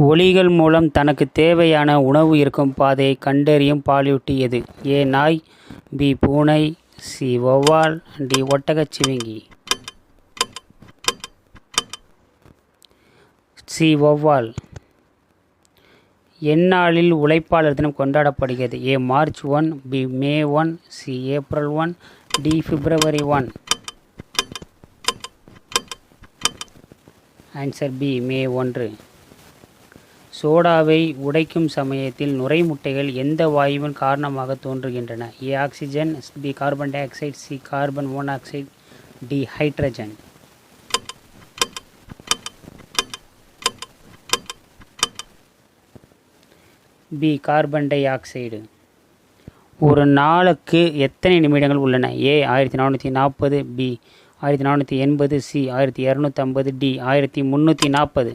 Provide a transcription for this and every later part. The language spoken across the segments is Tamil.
ஒலிகள் மூலம் தனக்கு தேவையான உணவு இருக்கும் பாதையை கண்டறியும் பாலூட்டி எது? ஏ நாய், பி பூனை, சி வௌவால், டி ஒட்டகச்சிவிங்கி. சி வௌவால். எந்நாளில் உழைப்பாளர் தினம் கொண்டாடப்படுகிறது? A March 1, B May 1, C April 1, D February 1. Answer B May 1. சோடாவை உடைக்கும் சமயத்தில் நுரைமுட்டைகள் எந்த வாயுவின் காரணமாக தோன்றுகின்றன? A oxygen, B carbon dioxide, C carbon monoxide, D hydrogen. B carbon dioxide. ஒரு நாளுக்கு எத்தனை நிமிடங்கள் உள்ளன? A 1440, B 1480, C 1250, D 1340.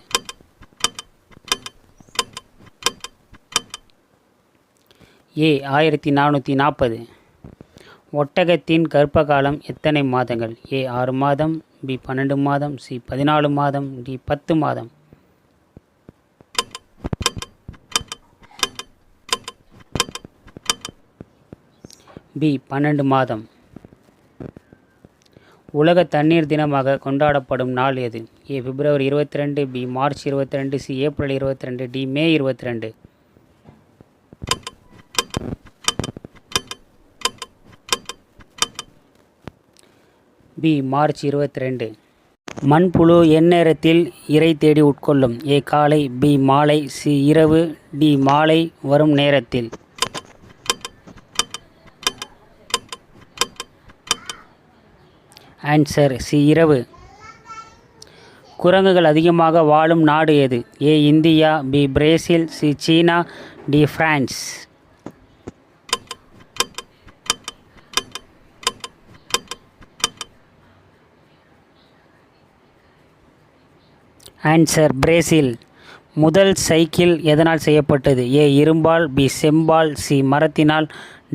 A 1440. ஒட்டகத்தின் கர்ப்ப காலம் எத்தனை மாதங்கள்? ஏ 6 மாதம், பி 12 மாதம், சி 14 மாதம், டி 10 மாதம். பி 12 மாதம். உலக தண்ணீர் தினமாக கொண்டாடப்படும் நாள் எது? A February 22, B March 22, C April 22, D May 22. B March 22. மண்புழு எந்நேரத்தில் இரை தேடி உட்கொள்ளும்? ஏ காலை, பி மாலை, சி இரவு, டி மாலை வரும் நேரத்தில். ஆன்சர் சி இரவு. குரங்குகள் அதிகமாக வாழும் நாடு எது? A India, B Brazil, C சீனா, டி பிரான்ஸ். Answer Brazil. முதல் சைக்கிள் எதனால் செய்யப்பட்டது? ஏ இரும்பால், பி செம்பால், சி மரத்தினால்,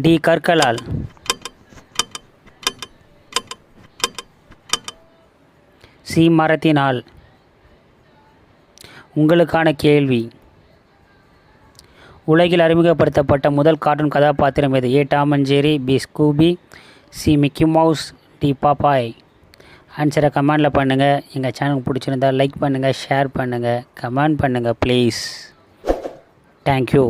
டி கற்களால். சி மரத்தினால். உங்களுக்கான கேள்வி: உலகில் அறிமுகப்படுத்தப்பட்ட முதல் கார்ட்டூன் கதாபாத்திரம் எது? A Tom and Jerry, B Scooby, C Mickey Mouse, D Popeye. ஆன்சரை கமெண்டில் பண்ணுங்கள். எங்கள் சேனலுக்கு பிடிச்சிருந்தால் லைக் பண்ணுங்கள், ஷேர் பண்ணுங்கள், கமெண்ட் பண்ணுங்கள் ப்ளீஸ். தேங்க்யூ.